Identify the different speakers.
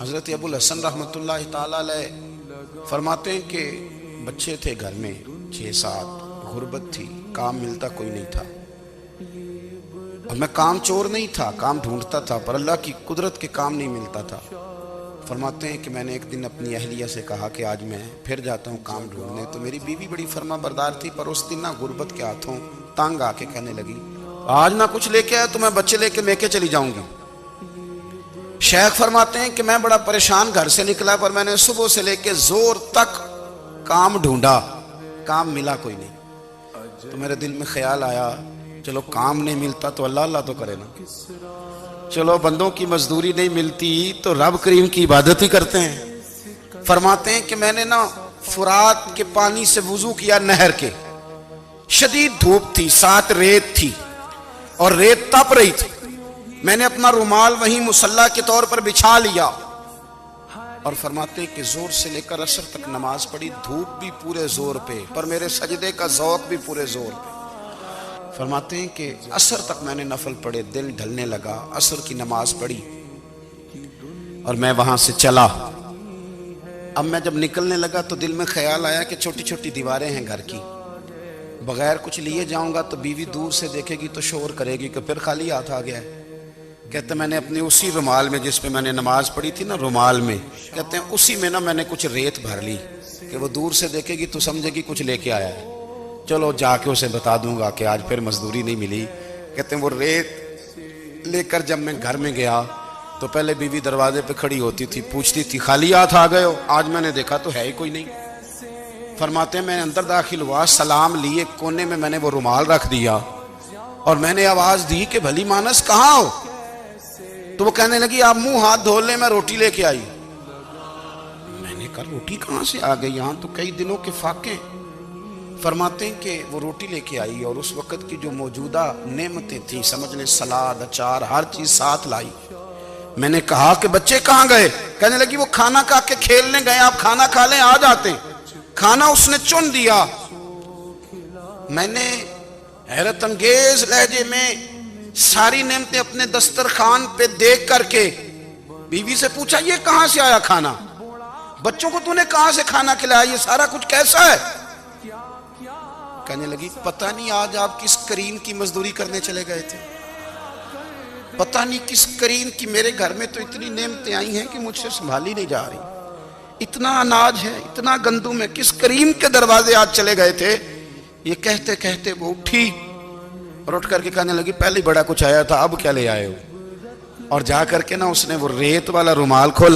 Speaker 1: حضرت ابو الحسن رحمۃ اللہ تعالیٰ علیہ فرماتے ہیں کہ بچے تھے گھر میں 6-7، غربت تھی، کام ملتا کوئی نہیں تھا، اور میں کام چور نہیں تھا، کام ڈھونڈتا تھا، پر اللہ کی قدرت کے کام نہیں ملتا تھا۔ فرماتے ہیں کہ میں نے ایک دن اپنی اہلیہ سے کہا کہ آج میں پھر جاتا ہوں کام ڈھونڈنے، تو میری بیوی بڑی فرما بردار تھی، پر اس دن نہ غربت کے ہاتھوں تانگ آ کے کہنے لگی آج نہ کچھ لے کے آیا تو میں بچے لے کے میکے چلی جاؤں گی۔ شیخ فرماتے ہیں کہ میں بڑا پریشان گھر سے نکلا، پر میں نے صبح سے لے کے زور تک کام ڈھونڈا، کام ملا کوئی نہیں۔ تو میرے دل میں خیال آیا چلو کام نہیں ملتا تو اللہ اللہ تو کرے نا، چلو بندوں کی مزدوری نہیں ملتی تو رب کریم کی عبادت ہی کرتے ہیں۔ فرماتے ہیں کہ میں نے نا فرات کے پانی سے وضو کیا، نہر کے، شدید دھوپ تھی، ساتھ ریت تھی اور ریت تپ رہی تھی، میں نے اپنا رومال وہیں مصلی کے طور پر بچھا لیا، اور فرماتے ہیں کہ زور سے لے کر عصر تک نماز پڑھی، دھوپ بھی پورے زور پہ پر میرے سجدے کا ذوق بھی پورے زور پہ۔ فرماتے ہیں کہ عصر تک میں نے نفل پڑھے، دل ڈھلنے لگا، عصر کی نماز پڑھی اور میں وہاں سے چلا۔ اب میں جب نکلنے لگا تو دل میں خیال آیا کہ چھوٹی چھوٹی دیواریں ہیں گھر کی، بغیر کچھ لیے جاؤں گا تو بیوی دور سے دیکھے گی تو شور کرے گی کہ پھر خالی ہاتھ آ گیا ہے۔ کہتے ہیں میں نے اپنے اسی رومال میں جس پہ میں نے نماز پڑھی تھی نا، رومال میں، کہتے ہیں اسی میں نا میں نے کچھ ریت بھر لی کہ وہ دور سے دیکھے گی تو سمجھے گی کچھ لے کے آیا ہے، چلو جا کے اسے بتا دوں گا کہ آج پھر مزدوری نہیں ملی۔ کہتے ہیں وہ ریت لے کر جب میں گھر میں گیا تو پہلے بیوی دروازے پہ کھڑی ہوتی تھی، پوچھتی تھی خالی ہاتھ آ گئے ہو؟ آج میں نے دیکھا تو ہے ہی کوئی نہیں۔ فرماتے ہیں میں اندر داخل ہوا، سلام لیے، کونے میں نے وہ رومال رکھ دیا اور میں نے آواز دی کہ بھلی مانس کہاں ہو؟ تو وہ کہنے لگی آپ منہ ہاتھ دھو لیں، میں روٹی لے کے آئی۔ میں نے کہا روٹی کہاں سے آ گئی، یہاں تو کئی دنوں کے فاقے۔ فرماتے ہیں کہ وہ روٹی لے کے آئی اور اس وقت کی جو موجودہ نعمتیں تھیں، سمجھ لیں سلاد، اچار، ہر چیز ساتھ لائی۔ میں نے کہا کہ بچے کہاں گئے؟ کہنے لگی وہ کھانا کھا کے کھیلنے گئے، آپ کھانا کھا لیں آ جاتے ہیں۔ کھانا اس نے چن دیا۔ میں نے حیرت انگیز لہجے میں ساری نعمتیں اپنے دسترخوان پہ دیکھ کر کے بیوی سے پوچھا یہ کہاں سے آیا کھانا؟ بچوں کو تو نے کہاں سے کھانا کھلایا؟ یہ سارا کچھ کیسا ہے؟ کہنے لگی پتہ نہیں آج آپ کس کریم کی مزدوری کرنے چلے گئے تھے، پتہ نہیں کس کریم کی، میرے گھر میں تو اتنی نعمتیں آئی ہیں کہ مجھ سے سنبھالی نہیں جا رہی، اتنا اناج ہے، اتنا گندم ہے، کس کریم کے دروازے آج چلے گئے تھے؟ یہ کہتے کہتے وہ اٹھی اور اٹھ کر کے کہنے لگی پہلے بڑا کچھ آیا تھا، اب کیا لے آئے ہو؟ اور جا کر کے نا اس نے وہ ریت والا رومال کھولا۔